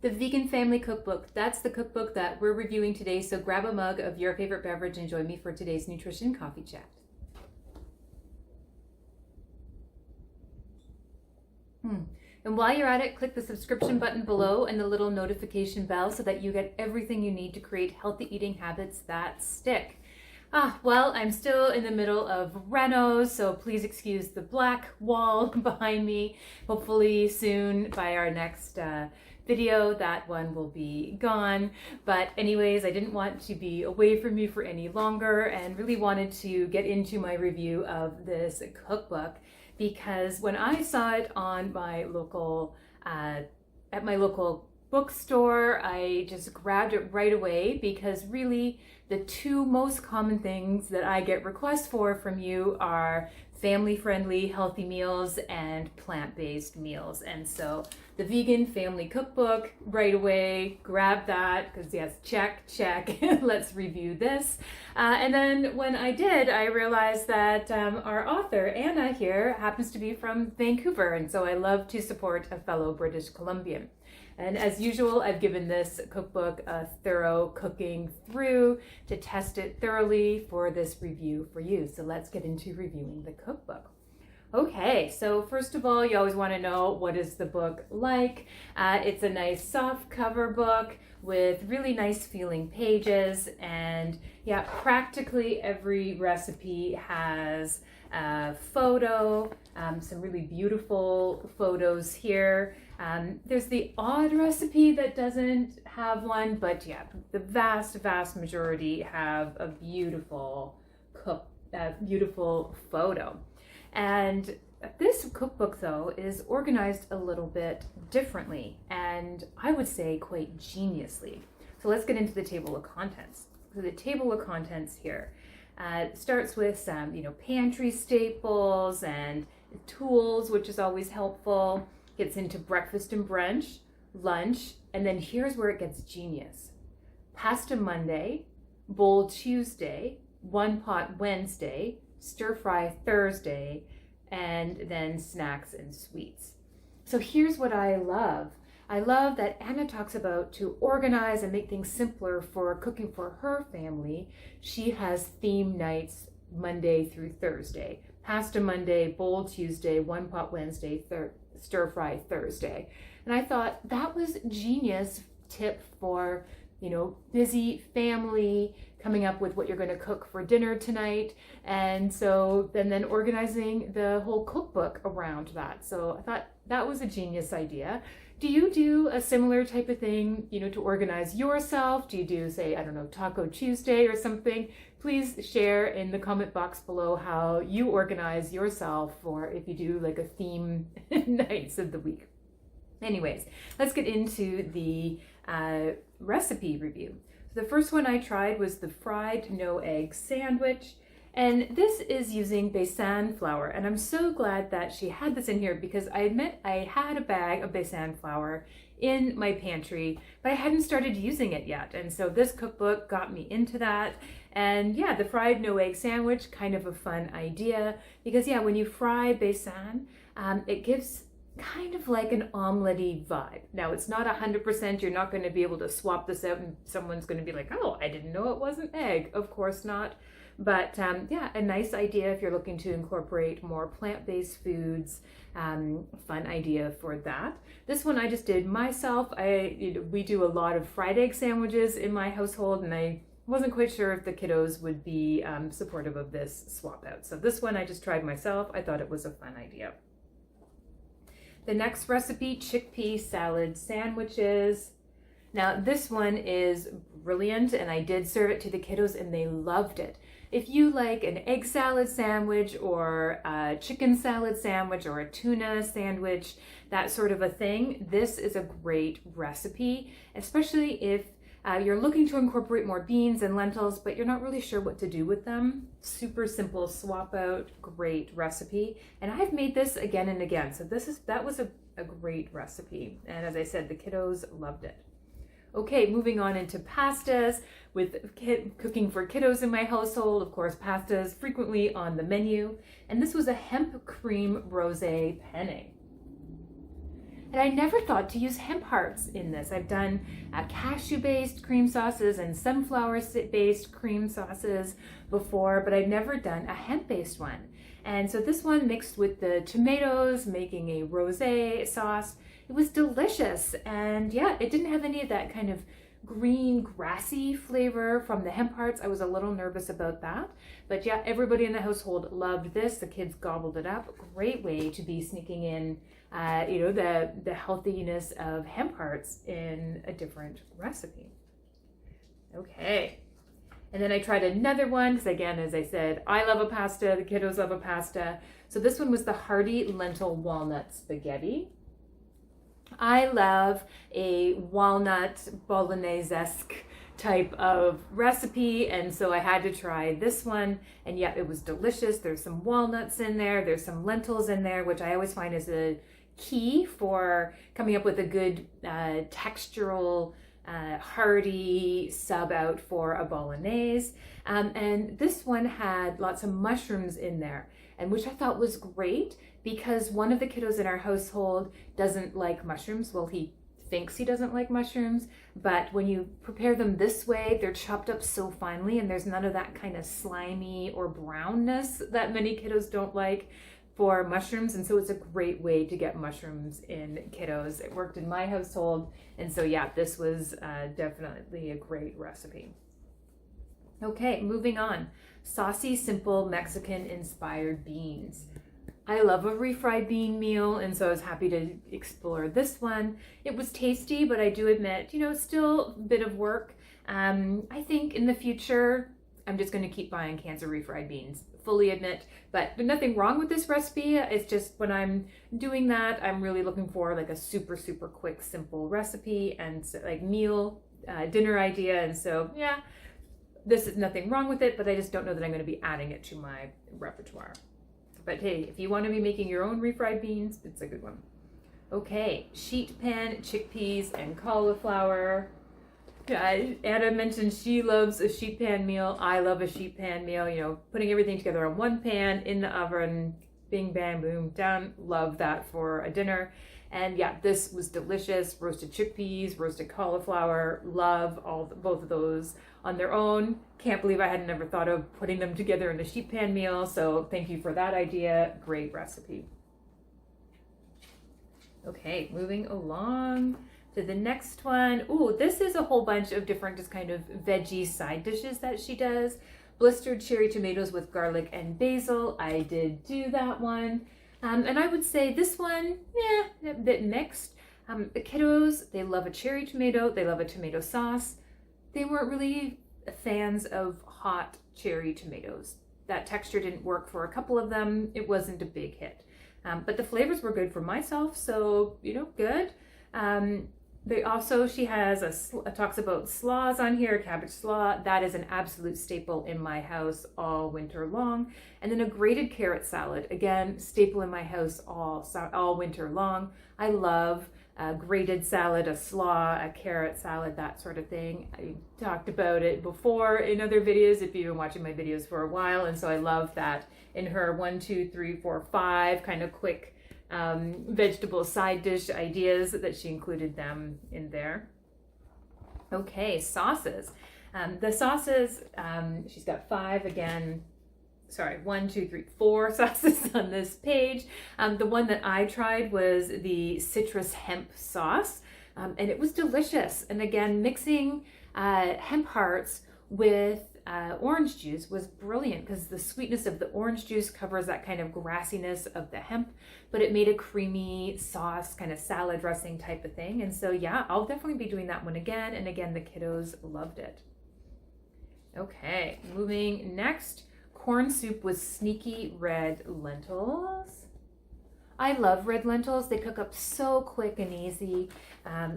The Vegan Family Cookbook. That's the cookbook that we're reviewing today, so grab a mug of your favorite beverage and join me for today's nutrition coffee chat. And while you're at it, click the subscription button below and the little notification bell so that you get everything you need to create healthy eating habits that stick. Well, I'm still in the middle of renos, so please excuse the black wall behind me. Hopefully soon by our next video, that one will be gone. But anyways, I didn't want to be away from you for any longer and really wanted to get into my review of this cookbook, because when I saw it on my local, at my local bookstore, I just grabbed it right away, because really the two most common things that I get requests for from you are family-friendly, healthy meals and plant-based meals. And so the Vegan Family Cookbook, right away, grab that, because yes, check, let's review this. And then when I did, I realized that our author, Anna here, happens to be from Vancouver, and so I love to support a fellow British Columbian. And as usual, I've given this cookbook a thorough cooking through to test it thoroughly for this review for you. So let's get into reviewing the cookbook. Okay, so first of all, you always want to know, what is the book like? It's a nice soft cover book with really nice feeling pages, and yeah, practically every recipe has a photo, some really beautiful photos here. There's the odd recipe that doesn't have one, but yeah, the vast majority have a beautiful beautiful photo. And this cookbook, though, is organized a little bit differently, and I would say quite geniusly. So let's get into the table of contents. So the table of contents here starts with some, pantry staples and tools, which is always helpful. Gets into breakfast and brunch, lunch, and then here's where it gets genius. Pasta Monday, bowl Tuesday, one pot Wednesday, stir fry Thursday, and then snacks and sweets. So here's what I love. I love that Anna talks about to organize and make things simpler for cooking for her family. She has theme nights Monday through Thursday. Pasta Monday, bowl Tuesday, one pot Wednesday, stir fry Thursday. And I thought that was genius tip for, busy family, coming up with what you're going to cook for dinner tonight. And so then organizing the whole cookbook around that. So I thought that was a genius idea. Do you do a similar type of thing, to organize yourself? Do you do, say, I don't know, Taco Tuesday or something? Please share in the comment box below how you organize yourself, or if you do like a theme nights of the week. Anyways, let's get into the recipe review. So the first one I tried was the fried no egg sandwich. And this is using besan flour, and I'm so glad that she had this in here, because I admit I had a bag of besan flour in my pantry, but I hadn't started using it yet. And so this cookbook got me into that. And yeah, the fried no egg sandwich, kind of a fun idea, because yeah, when you fry besan, it gives kind of like an omelette-y vibe. Now, it's not 100%, you're not going to be able to swap this out and someone's going to be like, oh, I didn't know it wasn't egg. Of course not. But yeah, a nice idea if you're looking to incorporate more plant-based foods. Fun idea for that. This one I just did myself. We do a lot of fried egg sandwiches in my household, and I wasn't quite sure if the kiddos would be supportive of this swap out. So this one I just tried myself. I thought it was a fun idea. The next recipe, chickpea salad sandwiches. Now this one is brilliant, and I did serve it to the kiddos and they loved it. If you like an egg salad sandwich or a chicken salad sandwich or a tuna sandwich, that sort of a thing, this is a great recipe, especially if you're looking to incorporate more beans and lentils, but you're not really sure what to do with them. Super simple swap out, great recipe. And I've made this again and again. So that was a great recipe. And as I said, the kiddos loved it. Okay, moving on into pastas. With cooking for kiddos in my household, of course, pasta is frequently on the menu. And this was a hemp cream rosé penne. And I never thought to use hemp hearts in this. I've done cashew-based cream sauces and sunflower-based cream sauces before, but I've never done a hemp-based one. And so this one mixed with the tomatoes, making a rosé sauce. It was delicious. And yeah, it didn't have any of that kind of green grassy flavor from the hemp hearts. I was a little nervous about that, but yeah, everybody in the household loved this. The kids gobbled it up. Great way to be sneaking in the healthiness of hemp hearts in a different recipe. Okay, and then I tried another one because, again, as I said, I love a pasta, the kiddos love a pasta. So this one was the hearty lentil walnut spaghetti. I love a walnut bolognese-esque type of recipe, and so I had to try this one, and yeah, it was delicious. There's some walnuts in there, there's some lentils in there, which I always find is a key for coming up with a good textural hearty sub out for a bolognese. And this one had lots of mushrooms in there, and which I thought was great because one of the kiddos in our household doesn't like mushrooms. Well, he thinks he doesn't like mushrooms, but when you prepare them this way, they're chopped up so finely and there's none of that kind of slimy or brownness that many kiddos don't like for mushrooms. And so it's a great way to get mushrooms in kiddos. It worked in my household. And so yeah, this was definitely a great recipe. Okay, moving on. Saucy, simple Mexican inspired beans. I love a refried bean meal, and so I was happy to explore this one. It was tasty, but I do admit, still a bit of work. I think in the future, I'm just going to keep buying cans of refried beans, fully admit. But nothing wrong with this recipe. It's just when I'm doing that, I'm really looking for like a super, super quick, simple recipe and like meal, dinner idea. And so, yeah, this is nothing wrong with it, but I just don't know that I'm going to be adding it to my repertoire. But hey, if you want to be making your own refried beans, it's a good one. Okay, sheet pan, chickpeas, and cauliflower. Anna mentioned she loves a sheet pan meal. I love a sheet pan meal. Putting everything together on one pan in the oven, bing, bang, boom, done. Love that for a dinner. And yeah, this was delicious. Roasted chickpeas, roasted cauliflower. Love both of those on their own. Can't believe I had never thought of putting them together in a sheet pan meal. So thank you for that idea. Great recipe. Okay, moving along to the next one. Ooh, this is a whole bunch of different just kind of veggie side dishes that she does. Blistered cherry tomatoes with garlic and basil. I did do that one. And I would say this one, a bit mixed. The kiddos, they love a cherry tomato. They love a tomato sauce. They weren't really fans of hot cherry tomatoes. That texture didn't work for a couple of them. It wasn't a big hit. But the flavors were good for myself, so, good. She has talks about slaws on here, cabbage slaw. That is an absolute staple in my house all winter long. And then a grated carrot salad, again, staple in my house all winter long. I love a grated salad, a slaw, a carrot salad, that sort of thing. I talked about it before in other videos if you've been watching my videos for a while. And so I love that in her 1, 2, 3, 4, 5 kind of quick vegetable side dish ideas that she included them in there. Okay, sauces. The sauces, she's got 4 sauces on this page. The one that I tried was the citrus hemp sauce, and it was delicious. And again, mixing hemp hearts with orange juice was brilliant because the sweetness of the orange juice covers that kind of grassiness of the hemp, but it made a creamy sauce, kind of salad dressing type of thing. And so yeah, I'll definitely be doing that one again. And again, the kiddos loved it. Okay, moving next, corn soup with sneaky red lentils. I love red lentils. They cook up so quick and easy.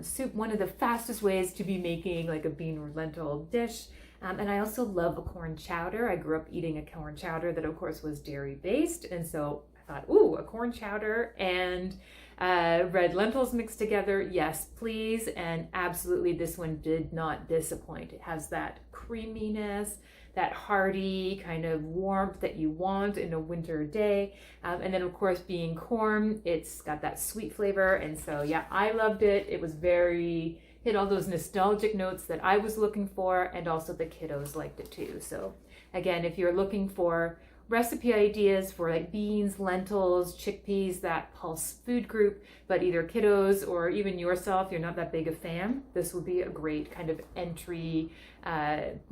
Soup, one of the fastest ways to be making like a bean or lentil dish. And I also love a corn chowder. I grew up eating a corn chowder that of course was dairy based. And so I thought, ooh, a corn chowder and red lentils mixed together. Yes, please. And absolutely this one did not disappoint. It has that creaminess, that hearty kind of warmth that you want in a winter day. And then of course being corn, it's got that sweet flavor. And so yeah, I loved it. It was hit all those nostalgic notes that I was looking for, and also the kiddos liked it too. So again, if you're looking for recipe ideas for like beans, lentils, chickpeas, that pulse food group, but either kiddos or even yourself, you're not that big a fan, this would be a great kind of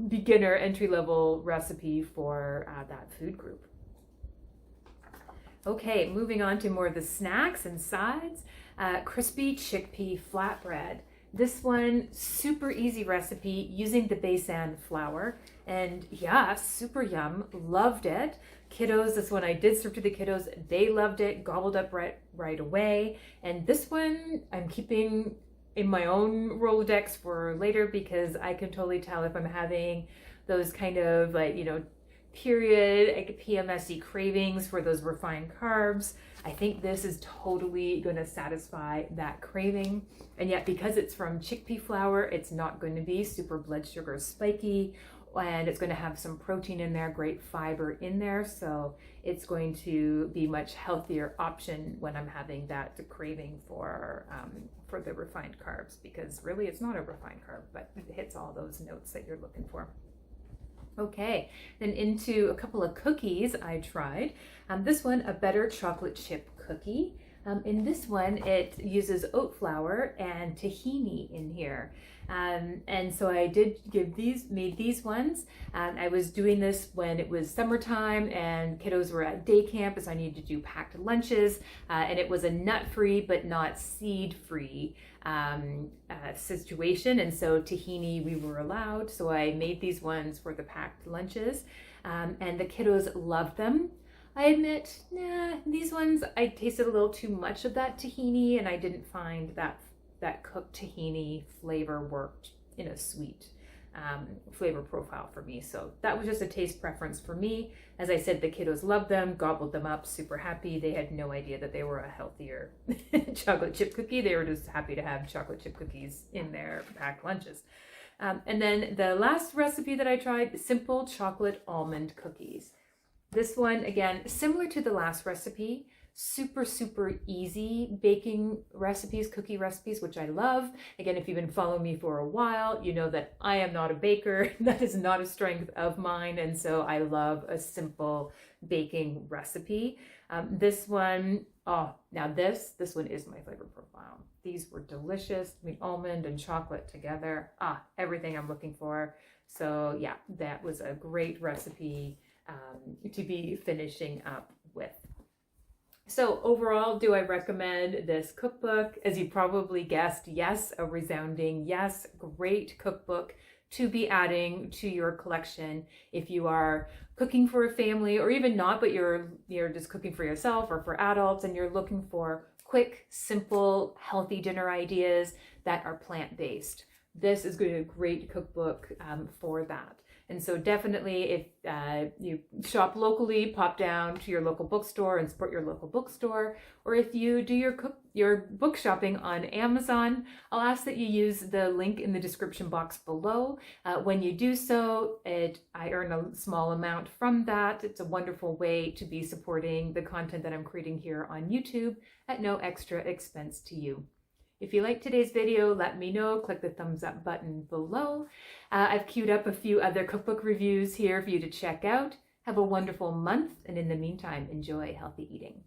beginner entry level recipe for that food group. Okay, moving on to more of the snacks and sides. Crispy chickpea flatbread. This one, super easy recipe using the besan flour, and yeah, super yum, loved it. Kiddos, this one I did serve to the kiddos, they loved it, gobbled up right away. And this one I'm keeping in my own Rolodex for later, because I can totally tell if I'm having those kind of like, period, like PMSy cravings for those refined carbs. I think this is totally going to satisfy that craving. And yet, because it's from chickpea flour, it's not going to be super blood sugar spiky, and it's going to have some protein in there, great fiber in there. So it's going to be much healthier option when I'm having that craving for the refined carbs, because really it's not a refined carb, but it hits all those notes that you're looking for. Okay, then into a couple of cookies I tried. This one, a better chocolate chip cookie. In this one, it uses oat flour and tahini in here. And so I did made these ones. I was doing this when it was summertime and kiddos were at day camp, so I needed to do packed lunches. And it was a nut-free but not seed-free situation. And so tahini we were allowed. So I made these ones for the packed lunches. And the kiddos loved them. I admit, these ones, I tasted a little too much of that tahini, and I didn't find that cooked tahini flavor worked in a sweet flavor profile for me. So that was just a taste preference for me. As I said, the kiddos loved them, gobbled them up, super happy. They had no idea that they were a healthier chocolate chip cookie. They were just happy to have chocolate chip cookies in their packed lunches. And then the last recipe that I tried, simple chocolate almond cookies. This one, again, similar to the last recipe, super, super easy baking recipes, cookie recipes, which I love. Again, if you've been following me for a while, you know that I am not a baker. That is not a strength of mine. And so I love a simple baking recipe. This one, this one is my flavor profile. These were delicious. I mean, almond and chocolate together. Everything I'm looking for. So yeah, that was a great recipe to be finishing up with. So overall, do I recommend this cookbook? As you probably guessed, yes, a resounding yes. Great cookbook to be adding to your collection if you are cooking for a family, or even not, but you're just cooking for yourself or for adults, and you're looking for quick, simple, healthy dinner ideas that are plant-based. This is going to be a great cookbook for that. And so definitely, if you shop locally, pop down to your local bookstore and support your local bookstore. Or if you do your book shopping on Amazon, I'll ask that you use the link in the description box below. When you do so, I earn a small amount from that. It's a wonderful way to be supporting the content that I'm creating here on YouTube at no extra expense to you. If you liked today's video, let me know. Click the thumbs up button below. I've queued up a few other cookbook reviews here for you to check out. Have a wonderful month, and in the meantime, enjoy healthy eating.